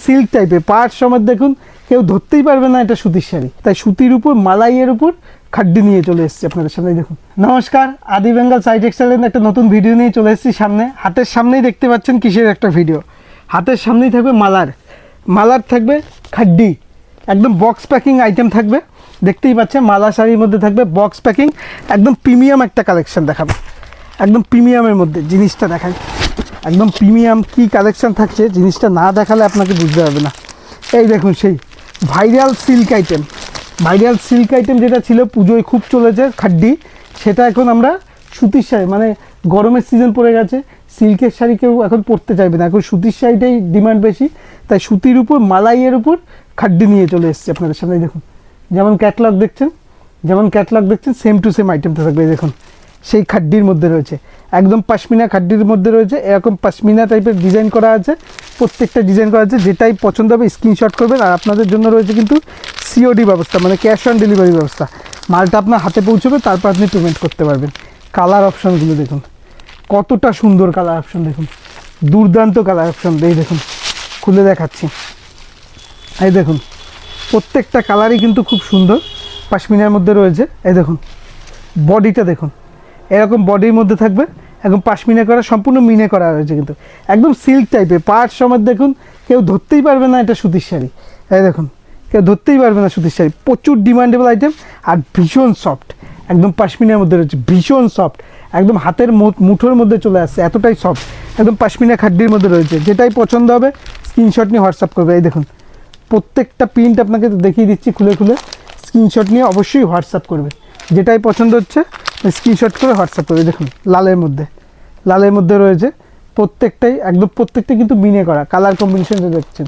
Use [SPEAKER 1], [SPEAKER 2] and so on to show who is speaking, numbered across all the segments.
[SPEAKER 1] Silk টাইপের পাড় সমেত দেখুন, কেউ ধরতেই পারবে না এটা সুতির শাড়ি। তাই সুতির উপর মালাইয়ের উপর খাড্ডি নিয়ে চলে এসেছি আপনাদের সামনে। দেখুন, নমস্কার, আদি বেঙ্গল সাই টেক্সটাইলের একটা নতুন ভিডিও নিয়ে চলে এসেছি সামনে। হাতের সামনেই দেখতে পাচ্ছেন কিসের একটা ভিডিও। হাতের সামনেই থাকবে মালার থাকবে খাড্ডি, একদম বক্স প্যাকিং আইটেম থাকবে। দেখতেই পাচ্ছেন মালা শাড়ির মধ্যে থাকবে বক্স প্যাকিং, একদম প্রিমিয়াম একটা কালেকশন দেখাবো। একদম প্রিমিয়ামের মধ্যে জিনিসটা দেখাই, একদম প্রিমিয়াম কি কালেকশন থাকছে, জিনিসটা না দেখালে আপনাকে বুঝতে পারবে না। এই দেখুন সেই ভাইরাল সিল্ক আইটেম যেটা ছিল পুজোয় খুব চলেছে খাড্ডি, সেটা এখন আমরা সুতির শাড়ি, মানে গরমের সিজন পড়ে গেছে, সিল্কের শাড়ি কেউ এখন পরতে চাইবে না, এখন সুতির শাড়িটাই ডিমান্ড বেশি। তাই সুতির উপর মালাইয়ের উপর খাড্ডি নিয়ে চলে এসেছি আপনাদের সামনে। দেখুন, যেমন ক্যাটলগ দেখছেন সেম টু সেম আইটেমটা থাকবে। দেখুন সেই খাড্ডির মধ্যে রয়েছে, একদম পাশমিনা খাড্ডির মধ্যে রয়েছে, এরকম পাশমিনা টাইপের ডিজাইন করা আছে, প্রত্যেকটা ডিজাইন করা আছে। যেটাই পছন্দ হবে স্ক্রিনশট করবেন। আর আপনাদের জন্য রয়েছে কিন্তু সিওডি ব্যবস্থা, মানে ক্যাশ অন ডেলিভারি ব্যবস্থা। মালটা আপনার হাতে পৌঁছবে, তারপর আপনি পেমেন্ট করতে পারবেন। কালার অপশানগুলো দেখুন, কতটা সুন্দর কালার অপশান, দেখুন দুর্দান্ত কালার অপশান। এই দেখুন, খুলে দেখাচ্ছি। এই দেখুন প্রত্যেকটা কালারই কিন্তু খুব সুন্দর, পাশমিনার মধ্যে রয়েছে। এই দেখুন বডিটা দেখুন, এরকম বডির মধ্যে থাকবে, একদম পাশমিনা করা, সম্পূর্ণ মিনে করা রয়েছে, কিন্তু একদম সিল্ক টাইপের পাড় সমেত দেখুন, কেউ ধরতেই পারবে না এটা সুতির শাড়ি। এই দেখুন, কেউ ধরতেই পারবে না সুতির শাড়ি, প্রচুর ডিমান্ডেবল আইটেম আর ভীষণ সফট, একদম পাশমিনার মধ্যে রয়েছে, ভীষণ সফট, একদম হাতের মুঠোর মধ্যে চলে আসছে, এতটাই সফট, একদম পাশমিনা খাড্ডির মধ্যে রয়েছে। যেটাই পছন্দ হবে স্ক্রিনশট নিয়ে হোয়াটসঅ্যাপ করবে। এই দেখুন প্রত্যেকটা প্রিন্ট আপনাকে দেখিয়ে দিচ্ছি খুলে স্ক্রিনশট নিয়ে অবশ্যই হোয়াটসঅ্যাপ করবে। যেটাই পছন্দ হচ্ছে স্ক্রিনশট করে হোয়াটসঅ্যাপ করবে। দেখুন লালের মধ্যে রয়েছে, প্রত্যেকটাই একদম প্রত্যেকটা কিন্তু মিনে করা। কালার কম্বিনেশনটা দেখছেন,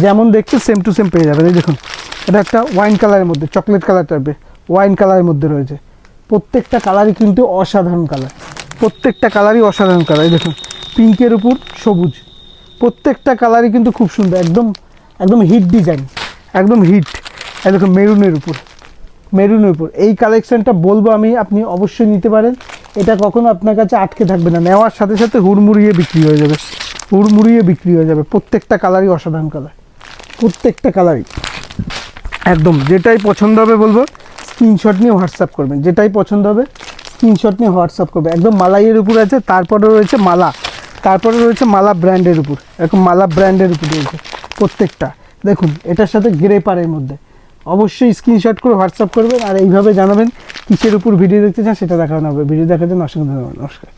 [SPEAKER 1] যেমন দেখছে সেম টু সেম পেয়ে যাবেন। এই দেখুন এটা একটা ওয়াইন কালারের মধ্যে, চকলেট কালার টাইপের ওয়াইন কালারের মধ্যে রয়েছে। প্রত্যেকটা কালারই কিন্তু অসাধারণ কালার, প্রত্যেকটা কালারই অসাধারণ কালার। এই দেখুন পিঙ্কের উপর সবুজ, প্রত্যেকটা কালারই কিন্তু খুব সুন্দর, একদম হিট ডিজাইন, একদম হিট। এই দেখুন মেরুনের উপর এই কালেকশনটা বলবো আমি, আপনি অবশ্যই নিতে পারেন। এটা কখনো আপনার কাছে আটকে থাকবে না, নেওয়ার সাথে সাথে হুড়মুড়িয়ে বিক্রি হয়ে যাবে। প্রত্যেকটা কালারই অসাধারণ কালার, প্রত্যেকটা কালারই একদম। যেটাই পছন্দ হবে বলবো স্ক্রিনশট নিয়ে হোয়াটসঅ্যাপ করবেন, একদম মালাইয়ের উপর আছে। তারপরে রয়েছে মালা ব্র্যান্ডের উপর, এরকম মালা ব্র্যান্ডের উপর রয়েছে প্রত্যেকটা। দেখুন এটার সাথে গ্রে পাড়ের মধ্যে, অবশ্যই স্ক্রিনশট করে হোয়াটসঅ্যাপ করবেন। আর এইভাবে জানাবেন কিসের উপর ভিডিও দেখতে চান, সেটা দেখানো হবে। ভিডিও দেখার জন্য অসংখ্য ধন্যবাদ, নমস্কার।